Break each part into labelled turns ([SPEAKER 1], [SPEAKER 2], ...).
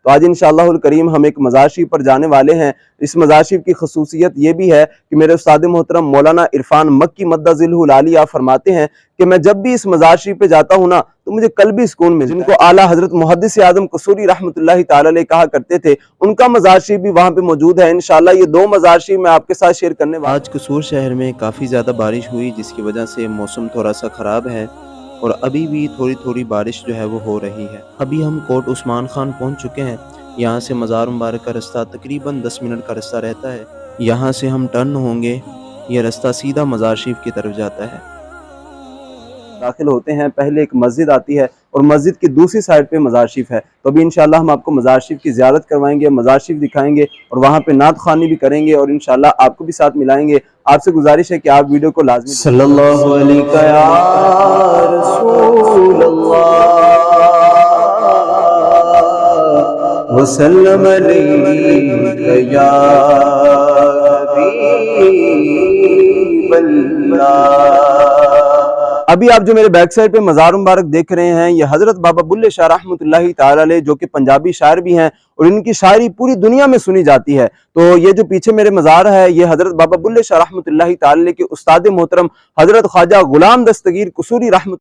[SPEAKER 1] تو آج انشاءاللہ الکریم ہم ایک مزار شریف پر جانے والے ہیں۔ اس مزار شریف کی خصوصیت یہ بھی ہے کہ میرے استاد محترم مولانا عرفان مکی مدہ ذلہ العالی آپ فرماتے ہیں کہ میں جب بھی اس مزار شریف پہ جاتا ہوں نا تو مجھے قلبی سکون ملتا ہے۔ جن کو اعلیٰ حضرت محدث اعظم قصوری رحمۃ اللہ تعالی علیہ کہا کرتے تھے، ان کا مزار شریف بھی وہاں پہ موجود ہے۔ انشاءاللہ یہ دو مزار شریف میں آپ کے ساتھ شیئر کرنے والا ہوں۔
[SPEAKER 2] آج قصور شہر میں کافی زیادہ بارش ہوئی، جس کی وجہ سے موسم تھوڑا سا خراب ہے اور ابھی بھی تھوڑی تھوڑی بارش جو ہے وہ ہو رہی ہے۔ ابھی ہم کوٹ عثمان خان پہنچ چکے ہیں۔ یہاں سے مزار مبارک کا رستہ تقریباً 10 منٹ کا رستہ رہتا ہے۔ یہاں سے ہم ٹرن ہوں گے، یہ رستہ سیدھا مزار شریف کی طرف جاتا ہے۔
[SPEAKER 1] داخل ہوتے ہیں، پہلے ایک مسجد آتی ہے اور مسجد کی دوسری سائڈ پہ مزار شریف ہے۔ تو ابھی انشاءاللہ ہم آپ کو مزار شریف کی زیارت کروائیں گے، مزار شریف دکھائیں گے اور وہاں پہ نعت خوانی بھی کریں گے اور انشاءاللہ آپ کو بھی ساتھ ملائیں گے۔ آپ سے گزارش ہے کہ آپ ویڈیو کو لازمی
[SPEAKER 2] صلی اللہ علیہ یا رسول اللہ وسلم علیہ یا حبیب اللہ۔
[SPEAKER 1] ابھی آپ جو میرے بیک سائڈ پہ مزار مبارک دیکھ رہے ہیں، یہ حضرت بابا بلے شاہ رحمۃ اللہ تعالی علیہ جو کہ پنجابی شاعر بھی ہیں اور ان کی شاعری پوری دنیا میں سنی جاتی ہے۔ تو یہ جو پیچھے میرے مزار ہے، یہ حضرت بابا بلے شاہ رحمۃ اللہ تعالی علیہ کے استاد محترم حضرت خواجہ غلام دستگیر قصوری رحمۃ۔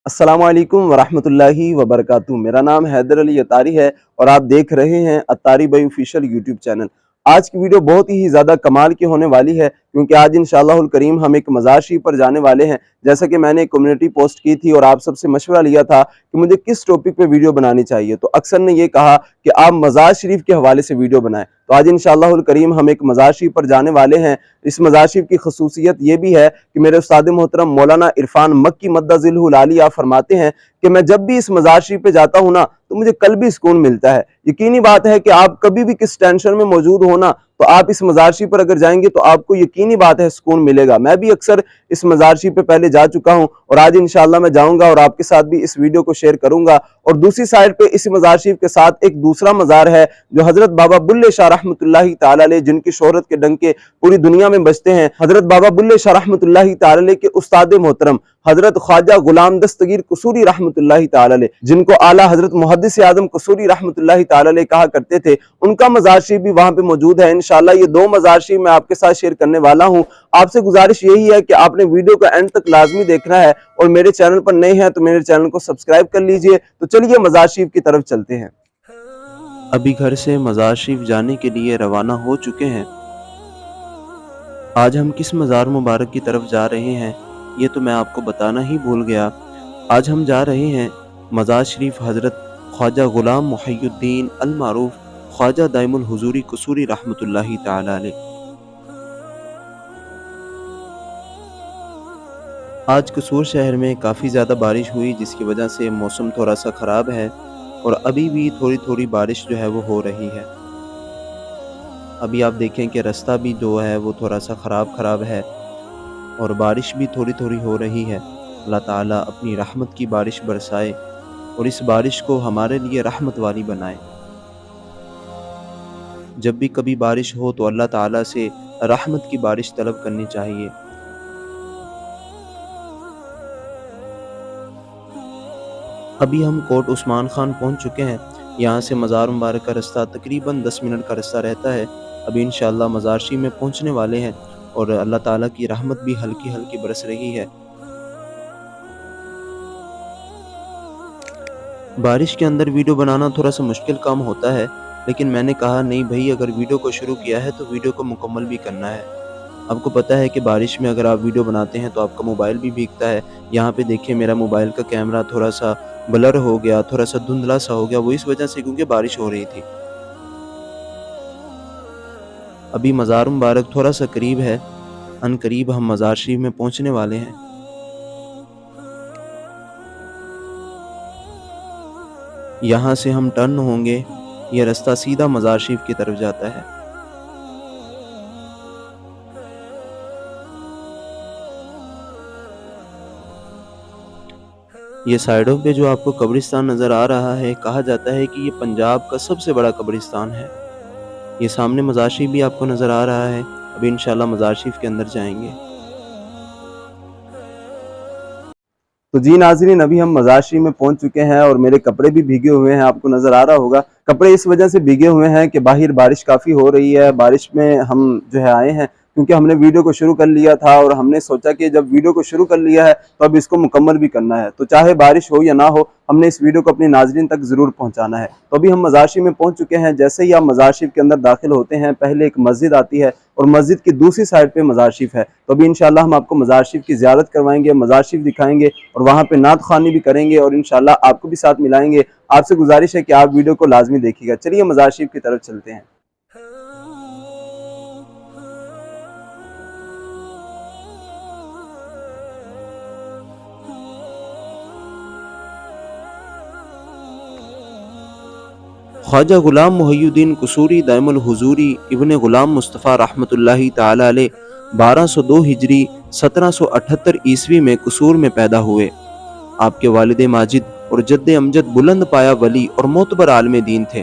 [SPEAKER 1] السلام علیکم ورحمۃ اللہ وبرکاتہ۔ میرا نام حیدر علی اتاری ہے اور آپ دیکھ رہے ہیں اتاری بھائی آفیشیل یوٹیوب چینل۔ آج کی ویڈیو بہت ہی زیادہ کمال کی ہونے والی ہے، کیونکہ آج انشاءاللہ الکریم ہم ایک مزار شریف پر جانے والے ہیں۔ جیسا کہ میں نے ایک کمیونٹی پوسٹ کی تھی اور آپ سب سے مشورہ لیا تھا کہ مجھے کس ٹاپک پہ ویڈیو بنانی چاہیے، تو اکثر نے یہ کہا کہ آپ مزار شریف کے حوالے سے ویڈیو بنائیں۔ تو آج انشاءاللہ الکریم ہم ایک مزار شریف پر جانے والے ہیں۔ اس مزار شریف کی خصوصیت یہ بھی ہے کہ میرے استاد محترم مولانا عرفان مکی مدہ ذلہ العالی آپ فرماتے ہیں کہ میں جب بھی اس مزار شریف پہ جاتا ہوں نا تو مجھے قلبی سکون ملتا ہے۔ یقینی بات ہے کہ آپ کبھی بھی کس ٹینشن میں موجود ہونا تو آپ اس مزار شریف پر اگر جائیں گے تو آپ کو یقینی بات ہے سکون ملے گا۔ میں بھی اکثر اس مزار شریف پہ پہلے جا چکا ہوں اور آج انشاءاللہ میں جاؤں گا اور آپ کے ساتھ بھی اس ویڈیو کو شیئر کروں گا۔ اور دوسری سائڈ پہ اس مزار شریف کے ساتھ ایک دوسرا مزار ہے جو حضرت بابا بلے شاہ رحمۃ اللہ تعالی علیہ، جن کی شہرت کے ڈنکے پوری دنیا میں بجتے ہیں، حضرت بابا بلے شاہ رحمۃ اللہ تعالی علیہ کے استاد محترم حضرت خواجہ غلام دستگیر قصوری رحمۃ اللہ تعالی علیہ، جن کو اعلیٰ حضرت محدث اعظم قصوری رحمۃ اللہ تعالی علیہ کہا کرتے تھے، ان کا مزار شریف بھی وہاں پہ موجود ہے۔ انشاءاللہ یہ دو مزار شریف میں آپ کے ساتھ شیئر کرنے والا ہوں۔ آپ سے گزارش یہی ہے کہ آپ نے ویڈیو کو اینڈ تک لازمی دیکھنا ہے اور میرے چینل پر نئے ہیں تو میرے چینل کو سبسکرائب کر لیجئے۔ تو چلیے مزار شریف کی طرف چلتے ہیں۔
[SPEAKER 2] ابھی گھر سے مزار شریف جانے کے لیے روانہ ہو چکے ہیں۔ آج ہم کس مزار مبارک کی طرف جا رہے ہیں یہ تو میں آپ کو بتانا ہی بھول گیا۔ آج ہم جا رہے ہیں مزار شریف حضرت خواجہ غلام محی الدین المعروف خواجہ دائم الحضوری قصوری رحمۃ اللہ تعالی علیہ۔ آج قصور شہر میں کافی زیادہ بارش ہوئی، جس کی وجہ سے موسم تھوڑا سا خراب ہے اور ابھی بھی تھوڑی تھوڑی بارش جو ہے وہ ہو رہی ہے۔ ابھی آپ دیکھیں کہ رستہ بھی جو ہے وہ تھوڑا سا خراب ہے اور بارش بھی تھوڑی تھوڑی ہو رہی ہے۔ اللہ تعالیٰ اپنی رحمت کی بارش برسائے اور اس بارش کو ہمارے لیے رحمت والی بنائے۔ جب بھی کبھی بارش ہو تو اللہ تعالیٰ سے رحمت کی بارش طلب کرنی چاہیے۔ ابھی ہم کوٹ عثمان خان پہنچ چکے ہیں۔ یہاں سے مزار مبارک کا رستہ تقریباً 10 منٹ کا رستہ رہتا ہے۔ ابھی انشاءاللہ مزار شریف میں پہنچنے والے ہیں اور اللہ تعالیٰ کی رحمت بھی ہلکی ہلکی برس رہی ہے۔ بارش کے اندر ویڈیو بنانا تھوڑا سا مشکل کام ہوتا ہے، لیکن میں نے کہا نہیں بھائی، اگر ویڈیو کو شروع کیا ہے تو ویڈیو کو مکمل بھی کرنا ہے۔ آپ کو پتہ ہے کہ بارش میں اگر آپ ویڈیو بناتے ہیں تو آپ کا موبائل بھی بھیگتا ہے۔ یہاں پہ دیکھیں میرا موبائل کا کیمرہ تھوڑا سا بلر ہو گیا، تھوڑا سا دھندلا سا ہو گیا، وہ اس وجہ سے کیونکہ بارش ہو رہی تھی۔ ابھی مزار مبارک تھوڑا سا قریب ہے، ان قریب ہم مزار شریف میں پہنچنے والے ہیں۔ یہاں سے ہم ٹرن ہوں گے، یہ رستہ سیدھا مزار شریف کی طرف جاتا ہے۔ یہ سائیڈوں پہ جو آپ کو قبرستان نظر آ رہا ہے، کہا جاتا ہے کہ یہ پنجاب کا سب سے بڑا قبرستان ہے۔ یہ سامنے مزار شریف بھی آپ کو نظر آ رہا ہے۔ ابھی انشاءاللہ مزار شریف کے اندر جائیں گے۔
[SPEAKER 1] تو جی ناظرین، ابھی ہم مزار شریف میں پہنچ چکے ہیں اور میرے کپڑے بھی بھیگے ہوئے ہیں، آپ کو نظر آ رہا ہوگا۔ کپڑے اس وجہ سے بھیگے ہوئے ہیں کہ باہر بارش کافی ہو رہی ہے، بارش میں ہم جو ہے آئے ہیں کیونکہ ہم نے ویڈیو کو شروع کر لیا تھا اور ہم نے سوچا کہ جب ویڈیو کو شروع کر لیا ہے تو اب اس کو مکمل بھی کرنا ہے، تو چاہے بارش ہو یا نہ ہو ہم نے اس ویڈیو کو اپنے ناظرین تک ضرور پہنچانا ہے۔ تو ابھی ہم مزار شریف میں پہنچ چکے ہیں۔ جیسے ہی آپ مزار شریف کے اندر داخل ہوتے ہیں پہلے ایک مسجد آتی ہے اور مسجد کی دوسری سائڈ پہ مزار شریف ہے، تو ابھی انشاءاللہ ہم آپ کو مزار شریف کی زیارت کروائیں گے، مزار شریف دکھائیں گے اور وہاں پہ نعت خوانی بھی کریں گے اور انشاءاللہ آپ کو بھی ساتھ ملائیں گے۔ آپ سے گزارش ہے کہ آپ ویڈیو کو لازمی دیکھیے گا۔ چلیے مزار شریف کی طرف چلتے ہیں۔
[SPEAKER 2] خواجہ غلام محی الدین قصوری دائم الحضوری ابن غلام مصطفیٰ رحمۃ اللہ تعالی علیہ 1202 ہجری 1778 عیسوی میں قصور میں پیدا ہوئے۔ آپ کے والد ماجد اور جد امجد بلند پایا ولی اور معتبر عالم دین تھے۔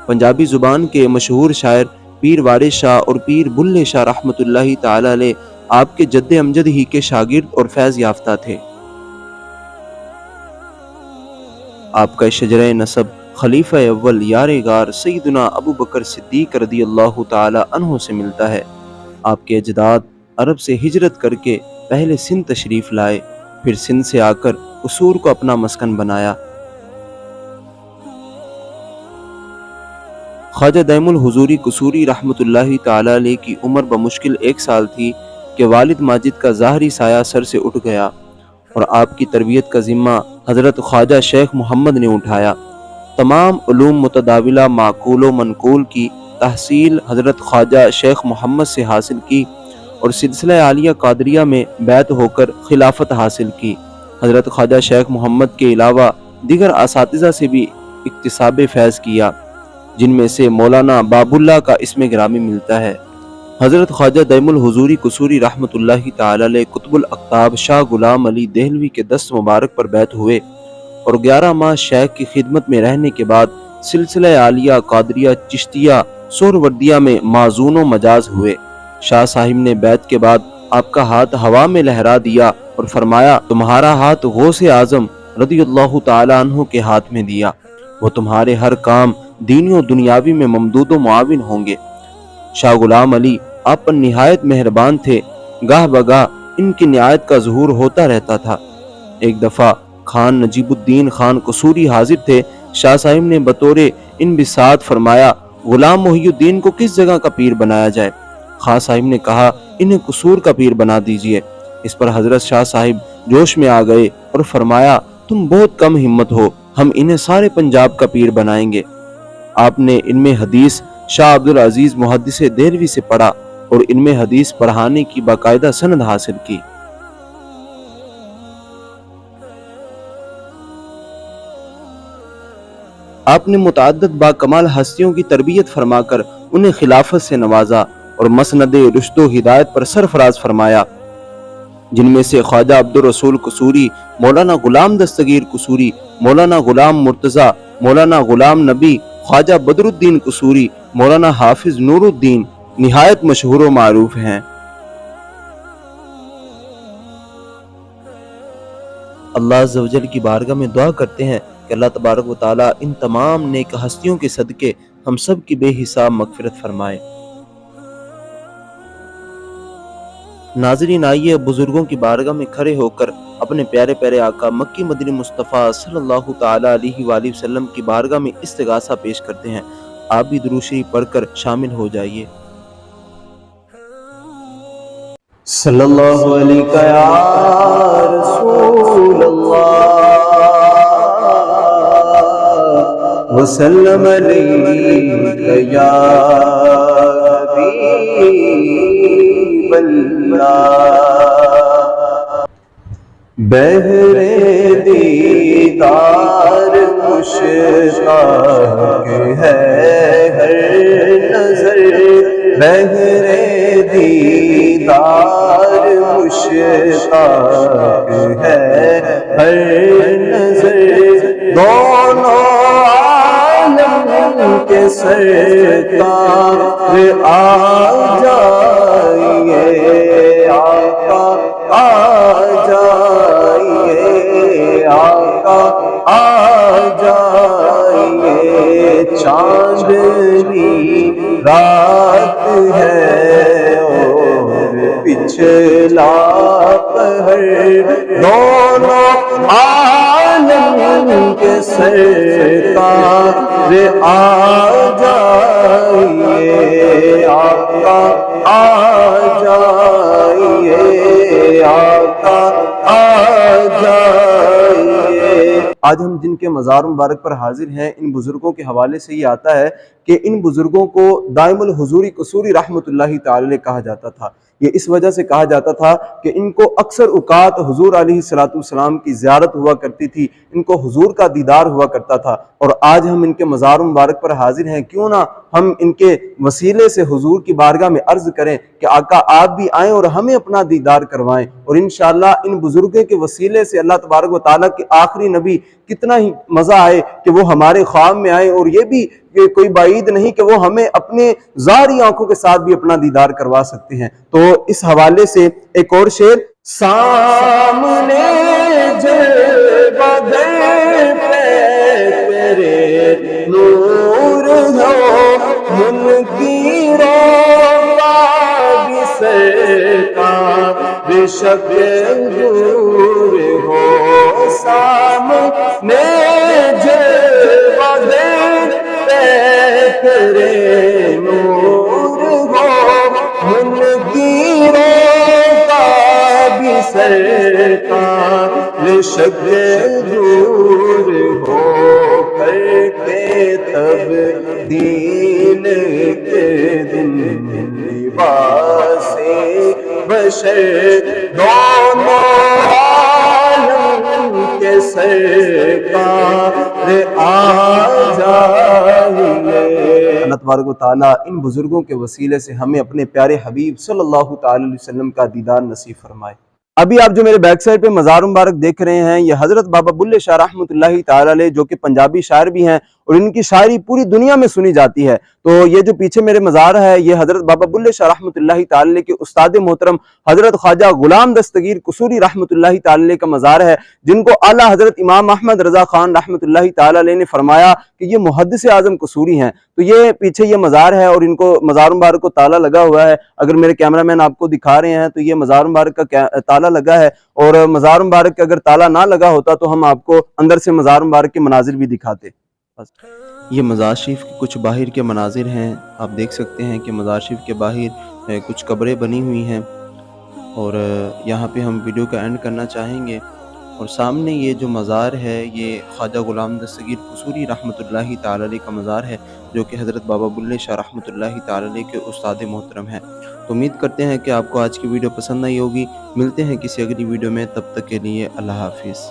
[SPEAKER 2] پنجابی زبان کے مشہور شاعر پیر وارث شاہ اور پیر بلے شاہ رحمۃ اللہ تعالی علیہ آپ کے جد امجد ہی کے شاگرد اور فیض یافتہ تھے۔ آپ کا شجرہ نسب خلیفہ اول یار غار سیدنا ابو بکر صدیق رضی اللہ تعالی عنہ سے ملتا ہے۔ آپ کے اجداد عرب سے ہجرت کر کے پہلے سندھ تشریف لائے، پھر سندھ سے آ کر قصور کو اپنا مسکن بنایا۔ خواجہ دائم الحضوری قصوری رحمۃ اللہ تعالی علیہ کی عمر بمشکل 1 سال تھی کہ والد ماجد کا ظاہری سایہ سر سے اٹھ گیا اور آپ کی تربیت کا ذمہ حضرت خواجہ شیخ محمد نے اٹھایا۔ تمام علوم متداولہ معقول و منقول کی تحصیل حضرت خواجہ شیخ محمد سے حاصل کی اور سلسلہ عالیہ قادریہ میں بیعت ہو کر خلافت حاصل کی۔ حضرت خواجہ شیخ محمد کے علاوہ دیگر اساتذہ سے بھی اکتساب فیض کیا، جن میں سے مولانا باب اللہ کا اسم گرامی ملتا ہے۔ حضرت خواجہ دائم الحضوری قصوری رحمۃ اللہ تعالی علیہ قطب الاقطاب شاہ غلام علی دہلوی کے دست مبارک پر بیعت ہوئے اور 11 ماہ شیخ کی خدمت میں رہنے کے بعد سلسلہ عالیہ قادریہ چشتیہ سہروردیہ میں معزون و مجاز ہوئے۔ شاہ صاحب نے بیعت کے بعد آپ کا ہاتھ ہوا میں لہرا دیا اور فرمایا، تمہارا ہاتھ غوث اعظم رضی اللہ تعالی عنہ کے ہاتھ میں دیا، وہ تمہارے ہر کام دینی و دنیاوی میں ممدود و معاون ہوں گے۔ شاہ غلام علی آپ پر نہایت مہربان تھے، گاہ بگاہ ان کی نعایت کا ظہور ہوتا رہتا تھا۔ ایک دفعہ خان نجیب الدین خان قصوری حاضر تھے، شاہ صاحب نے بطور انبساط فرمایا، غلام محی الدین کو کس جگہ کا پیر بنایا جائے؟ خان صاحب نے کہا، انہیں قصور کا پیر بنا دیجئے۔ اس پر حضرت شاہ صاحب جوش میں آ گئے اور فرمایا، تم بہت کم ہمت ہو، ہم انہیں سارے پنجاب کا پیر بنائیں گے۔ آپ نے ان میں حدیث شاہ عبدالعزیز محدث دہلوی سے پڑھا اور ان میں حدیث پڑھانے کی باقاعدہ سند حاصل کی۔ آپ نے متعدد باکمال ہستیوں کی تربیت فرما کر انہیں خلافت سے نوازا اور مسند رشد و ہدایت پر سرفراز فرمایا، جن میں سے خواجہ عبدالرسول قصوری، مولانا غلام دستگیر قصوری، مولانا غلام مرتضیٰ، مولانا غلام نبی، خواجہ بدر الدین قصوری، مولانا حافظ نور الدین نہایت مشہور و معروف ہیں۔ اللہ عز و جل کی بارگاہ میں دعا کرتے ہیں کہ اللہ تبارک و تعالیٰ ان تمام نیک ہستیوں کے صدقے ہم سب کی بے حساب مغفرت فرمائے۔ ناظرین، آئیے بزرگوں کی بارگاہ میں کھڑے ہو کر اپنے پیارے پیارے آقا مکی مدنی مصطفیٰ صلی اللہ تعالی علیہ وآلہ وسلم کی بارگاہ میں استغاثہ پیش کرتے ہیں۔ آپ بھی درود شریف پڑھ کر شامل ہو جائیے۔
[SPEAKER 1] صلی اللہ علیہ یا رسول اللہ وسلم علیہ یا حبیب اللہ، بہر دیدار مشتاق ہے ہر نظر، بہر دیدار مشتاق ہے ہر نظر، دونوں عالم کے سرکار آ جائیے، آقا آ جائیے، چاندنی رات ہے اور پچھلا پہر، دونوں عالم کے سرکار آ جائیے، آقا آ جائیے، آقا آ جائیے۔ آج ہم جن کے مزار مبارک پر حاضر ہیں، ان بزرگوں کے حوالے سے یہ آتا ہے کہ ان بزرگوں کو دائم الحضوری قصوری رحمۃ اللہ تعالی علیہ کہا جاتا تھا۔ یہ اس وجہ سے کہا جاتا تھا کہ ان کو اکثر اوقات حضور علیہ السلام کی زیارت ہوا کرتی تھی، ان کو حضور کا دیدار ہوا کرتا تھا، اور آج ہم ان کے مزار مبارک پر حاضر ہیں۔ کیوں نہ ہم ان کے وسیلے سے حضور کی بارگاہ میں عرض کریں کہ آقا آپ بھی آئیں اور ہمیں اپنا دیدار کروائیں، اور انشاءاللہ ان بزرگوں کے وسیلے سے اللہ تبارک و تعالیٰ کے آخری نبی کتنا ہی مزہ آئے کہ وہ ہمارے خواب میں آئے، اور یہ بھی کہ کوئی بعید نہیں کہ وہ ہمیں اپنے ظاہری آنکھوں کے ساتھ بھی اپنا دیدار کروا سکتے ہیں۔ تو اس حوالے سے ایک اور شعر، سامنے جلوہ در پہ تیرے نور ہو، منکروں کا بھی سرکار بے شک دور ہو، سامنے جلوہ در پہ تیرے نور ہو، منکروں کا بھی سرکار بے شک دور ہو، کر کے تبدیل کے دن لباس بشر، دونوں عالم کے سرکار آ جائیے۔ اللہ تبارک و تعالیٰ ان بزرگوں کے وسیلے سے ہمیں اپنے پیارے حبیب صلی اللہ تعالی علیہ وسلم کا دیدار نصیب فرمائے۔ ابھی آپ جو میرے بیک سائڈ پہ مزار مبارک دیکھ رہے ہیں، یہ حضرت بابا بلے شاہ رحمۃ اللہ تعالی علیہ جو کہ پنجابی شاعر بھی ہیں، اور ان کی شاعری پوری دنیا میں سنی جاتی ہے۔ تو یہ جو پیچھے میرے مزار ہے، یہ حضرت بابا بلے شاہ رحمۃ اللہ تعالی علیہ کے استاد محترم حضرت خواجہ غلام دستگیر قصوری رحمۃ اللہ تعالی علیہ کا مزار ہے، جن کو اعلیٰ حضرت امام احمد رضا خان رحمۃ اللہ تعالی علیہ نے فرمایا کہ یہ محدث اعظم قصوری ہیں۔ تو یہ پیچھے یہ مزار ہے، اور ان کو مزار مبارک کو تالا لگا ہوا ہے۔ اگر میرے کیمرہ مین آپ کو دکھا رہے ہیں تو یہ مزار مبارک کا تالا لگا ہے، اور مزار مبارک کا اگر تالا نہ لگا ہوتا تو ہم آپ کو اندر سے مزار مبارک کے مناظر بھی دکھاتے۔
[SPEAKER 2] یہ مزار شریف کے کچھ باہر کے مناظر ہیں، آپ دیکھ سکتے ہیں کہ مزار شریف کے باہر کچھ قبریں بنی ہوئی ہیں، اور یہاں پہ ہم ویڈیو کا اینڈ کرنا چاہیں گے۔ اور سامنے یہ جو مزار ہے، یہ خواجہ غلام دستگیر قصوری رحمۃ اللہ تعالی علیہ کا مزار ہے، جو کہ حضرت بابا بلے شاہ رحمۃ اللہ تعالی علیہ کے استاد محترم ہیں۔ تو امید کرتے ہیں کہ آپ کو آج کی ویڈیو پسند آئی ہوگی۔ ملتے ہیں کسی اگلی ویڈیو میں، تب تک کے لیے اللہ حافظ۔